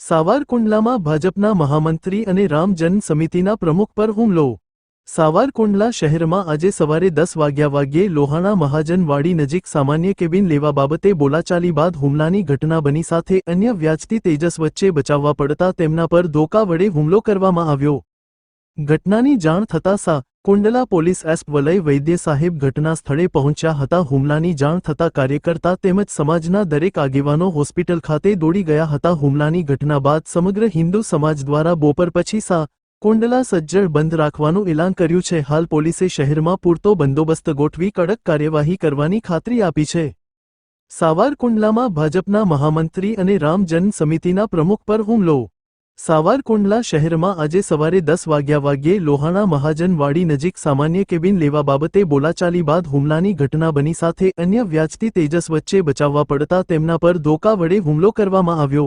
સાવરકુંડલામાં ભાજપના મહામંત્રી અને રામ જન સમિતિના પ્રમુખ પર હુમલો। સાવરકુંડલા શહેરમાં આજે સવારે 10 વાગ્યે લોહાણા મહાજન વાડી નજીક સામાન્ય કેબિન લેવા બાબતે બોલાચાલી બાદ હુમલાની ઘટના બની। સાથે અન્ય વ્યક્તિ તેજસ વચ્ચે બચાવવા પડતા તેમના પર ધોકા વડે હુમલો કરવામાં આવ્યો। ઘટનાની જાણ થતાં કુંડલા પોલીસ એસપ વલય વૈદ્ય સાહેબ ઘટના સ્થળે પહોંચ્યા હતા। હુમલાની જાણ થતાં કાર્યકર્તા તેમજ સમાજના દરેક આગેવાનો હોસ્પિટલ ખાતે દોડી ગયા હતા। હુમલાની ઘટના બાદ સમગ્ર હિન્દુ સમાજ દ્વારા બપોર પછી કુંડલા સજ્જડ બંધ રાખવાનું એલાન કર્યું છે। હાલ પોલીસે શહેરમાં પૂરતો બંદોબસ્ત ગોઠવી કડક કાર્યવાહી કરવાની ખાતરી આપી છે। સાવરકુંડલામાં ભાજપના મહામંત્રી અને રામ જન સમિતિના પ્રમુખ પર હુમલો। સાવરકુંડલા શહેરમાં આજે સવારે 10 વાગ્યે લોહાણા મહાજન વાડી નજીક સામાન્ય કેબિન લેવા બાબતે બોલાચાલી બાદ હુમલાની ઘટના બની। સાથે અન્ય વ્યક્તિ તેજસ વચ્ચે બચાવવા પડતા તેમના પર ધોકા વડે હુમલો કરવામાં આવ્યો।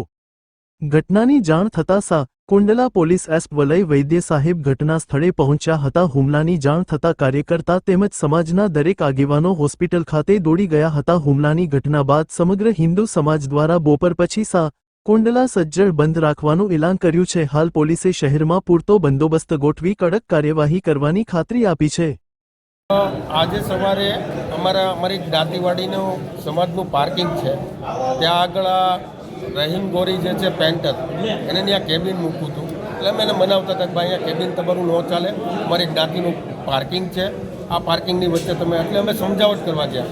ઘટનાની જાણ થતાં કુંડલા પોલીસ એસપ વલય વૈદ્ય સાહેબ ઘટના સ્થળે પહોંચ્યા હતા। હુમલાની જાણ થતાં કાર્યકર્તા તેમજ સમાજના દરેક આગેવાનો હોસ્પિટલ ખાતે દોડી ગયા હતા। હુમલાની ઘટના બાદ સમગ્ર હિન્દુ સમાજ દ્વારા બપોર પછી કુંડલા સજ્જડ બંધ રાખવાનું એલાન કર્યું છે। હાલ પોલીસે શહેરમાં પૂરતો બંદોબસ્ત ગોઠવી કડક કાર્યવાહી કરવાની ખાતરી આપી છે। આજે સવારે અમારી જ્ઞાતિવાડીનું સમાજનું પાર્કિંગ છે, ત્યાં આગળ રહીમ ગોરી જે છે પેન્ટર એને ત્યાં કેબિન મૂકવું હતું। એટલે અમે એને મનાવતા હતા કે ભાઈ અહીંયા કેબિન તમારું ન ચાલે, અમારી જ્ઞાતિનું પાર્કિંગ છે, આ પાર્કિંગની વચ્ચે તમે, એટલે અમે સમજાવટ કરવા ગયા।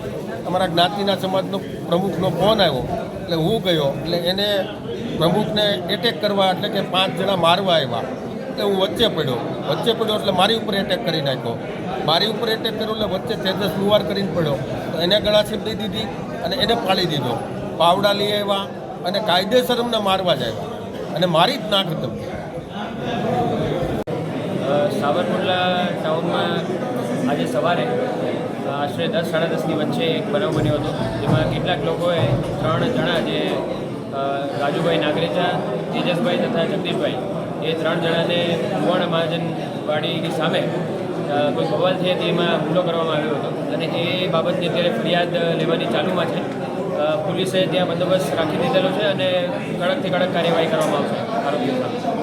અમારા જ્ઞાતિના સમાજનો પ્રમુખનો ફોન આવ્યો એટલે હું ગયો, એટલે એને પ્રમુખને એટેક કરવા, એટલે કે 5 જણા મારવા આવ્યા, એટલે હું વચ્ચે પડ્યો એટલે મારી ઉપર એટેક કરી નાખ્યો। મારી ઉપર એટેક કર્યો એટલે વચ્ચે તેજસ લુવાર કરીને પડ્યો, તો એને ગળા છીપી દીધી અને એને ફાડી દીધો। પાવડા લઈ આવ્યા અને કાયદેસર અમને મારવા જ આવ્યા અને મારી જ નાક હતી। સાવરકુંડલા ટાઉનમાં આજે સવારે આશરે 10-10:30ની વચ્ચે એક બનાવ બન્યો હતો, જેમાં કેટલાક લોકોએ 3 જણા, જે રાજુભાઈ નાગરેચા, તેજસભાઈ તથા જગદીશભાઈ, એ 3 જણાને લોહાણા મહાજન વાડીની સામે કોઈ બવાલ થઈ હતી, એમાં હુમલો કરવામાં આવ્યો હતો અને એ બાબતની અત્યારે ફરિયાદ લેવાની ચાલુમાં છે। પોલીસે ત્યાં બંદોબસ્ત રાખી દીધેલો છે અને કડકથી કડક કાર્યવાહી કરવામાં આવશે આરોપીઓ સામે।